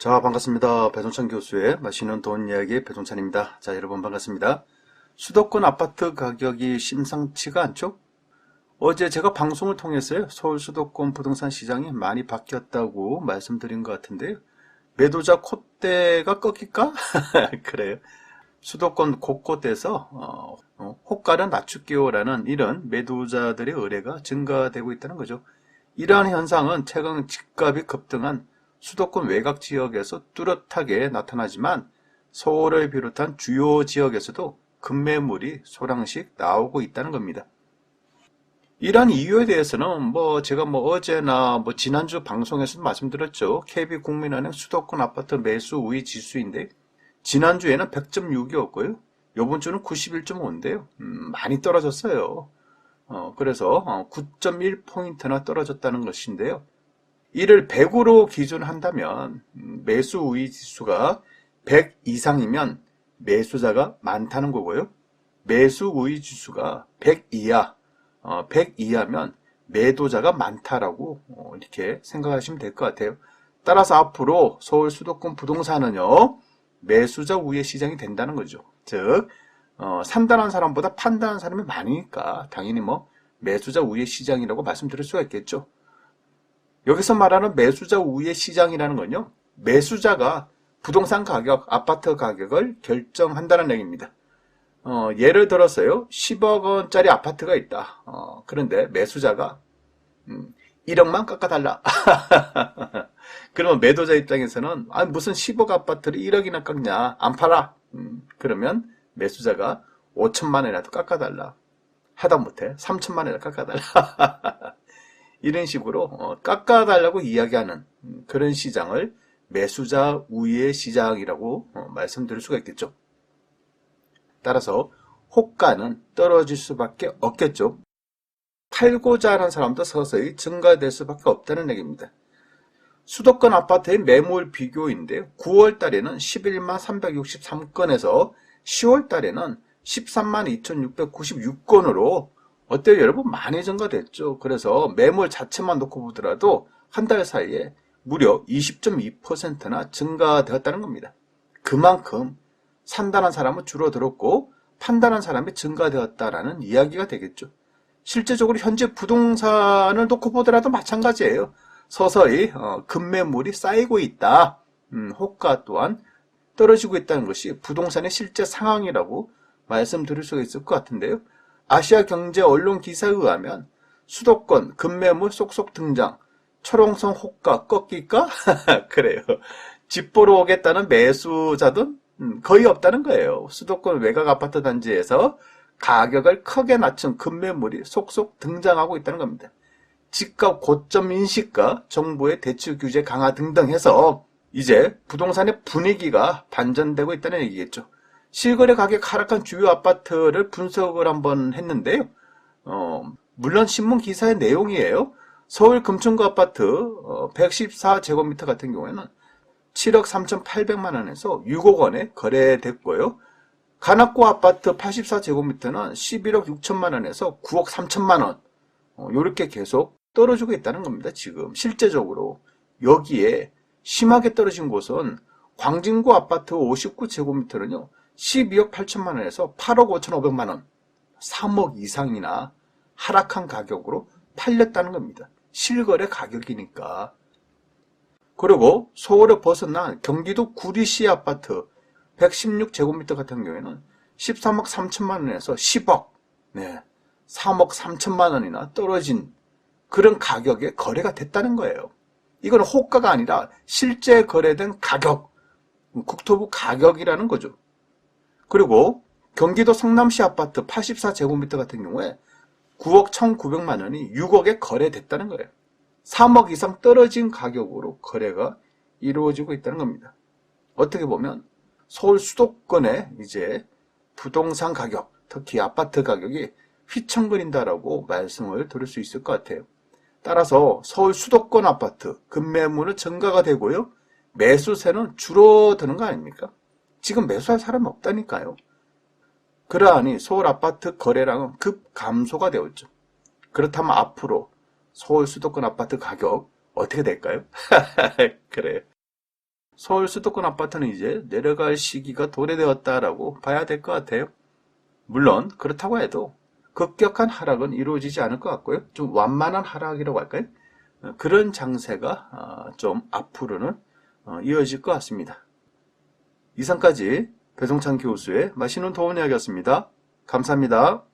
자, 반갑습니다. 배동찬 교수의 맛있는 돈 이야기 배동찬입니다. 자, 여러분 반갑습니다. 수도권 아파트 가격이 심상치가 않죠? 어제 제가 방송을 통해서요, 서울 수도권 부동산 시장이 많이 바뀌었다고 말씀드린 것 같은데요. 매도자 콧대가 꺾일까? 그래요. 수도권 곳곳에서 호가를 낮출게요라는 이런 매도자들의 의뢰가 증가되고 있다는 거죠. 이러한 현상은 최근 집값이 급등한 수도권 외곽 지역에서 뚜렷하게 나타나지만 서울을 비롯한 주요 지역에서도 급매물이 소량씩 나오고 있다는 겁니다. 이러한 이유에 대해서는 제가 어제나 지난주 방송에서도 말씀드렸죠. KB국민은행 수도권 아파트 매수 우위 지수인데 지난주에는 100.6이었고요. 이번 주는 91.5인데요. 많이 떨어졌어요. 그래서 9.1포인트나 떨어졌다는 것인데요. 이를 100으로 기준한다면 매수 우위 지수가 100 이상이면 매수자가 많다는 거고요. 매수 우위 지수가 100 이하, 100 이하면 매도자가 많다라고 이렇게 생각하시면 될 것 같아요. 따라서 앞으로 서울 수도권 부동산은요, 매수자 우위의 시장이 된다는 거죠. 즉, 산다는 사람보다 판다는 사람이 많으니까 당연히 매수자 우위의 시장이라고 말씀드릴 수가 있겠죠. 여기서 말하는 매수자 우위의 시장이라는 건요, 매수자가 부동산 가격, 아파트 가격을 결정한다는 얘기입니다. 예를 들어서요, 10억 원짜리 아파트가 있다. 그런데 매수자가 1억만 깎아달라. 그러면 매도자 입장에서는 무슨 10억 아파트를 1억이나 깎냐, 안 팔아. 그러면 매수자가 5천만 원이라도 깎아달라. 하다못해 3천만 원이라도 깎아달라. 이런 식으로 깎아달라고 이야기하는 그런 시장을 매수자 우위의 시장이라고 말씀드릴 수가 있겠죠. 따라서 호가는 떨어질 수밖에 없겠죠. 팔고자 하는 사람도 서서히 증가될 수밖에 없다는 얘기입니다. 수도권 아파트의 매물 비교인데요. 9월 달에는 11만 363건에서 10월 달에는 13만 2696건으로 어때요 여러분? 많이 증가됐죠. 그래서 매물 자체만 놓고 보더라도 한 달 사이에 무려 20.2%나 증가되었다는 겁니다. 그만큼 산다는 사람은 줄어들었고 판다는 사람이 증가되었다라는 이야기가 되겠죠. 실제적으로 현재 부동산을 놓고 보더라도 마찬가지예요. 서서히 급매물이 쌓이고 있다. 호가 또한 떨어지고 있다는 것이 부동산의 실제 상황이라고 말씀드릴 수가 있을 것 같은데요. 아시아경제 언론 기사에 의하면 수도권 급매물 쏙쏙 등장, 초롱성 호가 꺾일까? 그래요. 집 보러 오겠다는 매수자도 거의 없다는 거예요. 수도권 외곽 아파트 단지에서 가격을 크게 낮춘 급매물이 속속 등장하고 있다는 겁니다. 집값 고점 인식과 정부의 대출 규제 강화 등등 해서 이제 부동산의 분위기가 반전되고 있다는 얘기겠죠. 실거래 가격 하락한 주요 아파트를 분석을 한번 했는데요. 물론 신문 기사의 내용이에요. 서울 금천구 아파트 114제곱미터 같은 경우에는 7억 3,800만 원에서 6억 원에 거래됐고요. 관악구 아파트 84제곱미터는 11억 6천만 원에서 9억 3천만 원. 이렇게 계속 떨어지고 있다는 겁니다. 지금 실제적으로 여기에 심하게 떨어진 곳은 광진구 아파트 59제곱미터는요. 12억 8천만 원에서 8억 5천5백만 원, 3억 이상이나 하락한 가격으로 팔렸다는 겁니다. 실거래 가격이니까. 그리고 서울을 벗어난 경기도 구리시 아파트 116제곱미터 같은 경우에는 13억 3천만 원에서 10억, 3억 3천만 원이나 떨어진 그런 가격에 거래가 됐다는 거예요. 이건 호가가 아니라 실제 거래된 가격, 국토부 가격이라는 거죠. 그리고 경기도 성남시 아파트 84제곱미터 같은 경우에 9억 1,900만 원이 6억에 거래됐다는 거예요. 3억 이상 떨어진 가격으로 거래가 이루어지고 있다는 겁니다. 어떻게 보면 서울 수도권의 이제 부동산 가격, 특히 아파트 가격이 휘청거린다라고 말씀을 드릴 수 있을 것 같아요. 따라서 서울 수도권 아파트 급매물은 증가가 되고요. 매수세는 줄어드는 거 아닙니까? 지금 매수할 사람이 없다니까요. 그러하니 서울 아파트 거래량은 급 감소가 되었죠. 그렇다면 앞으로 서울 수도권 아파트 가격 어떻게 될까요? 그래요. 서울 수도권 아파트는 이제 내려갈 시기가 도래되었다라고 봐야 될 것 같아요. 물론 그렇다고 해도 급격한 하락은 이루어지지 않을 것 같고요. 좀 완만한 하락이라고 할까요? 그런 장세가 좀 앞으로는 이어질 것 같습니다. 이상까지 배종찬 교수의 맛있는 도움 이야기였습니다. 감사합니다.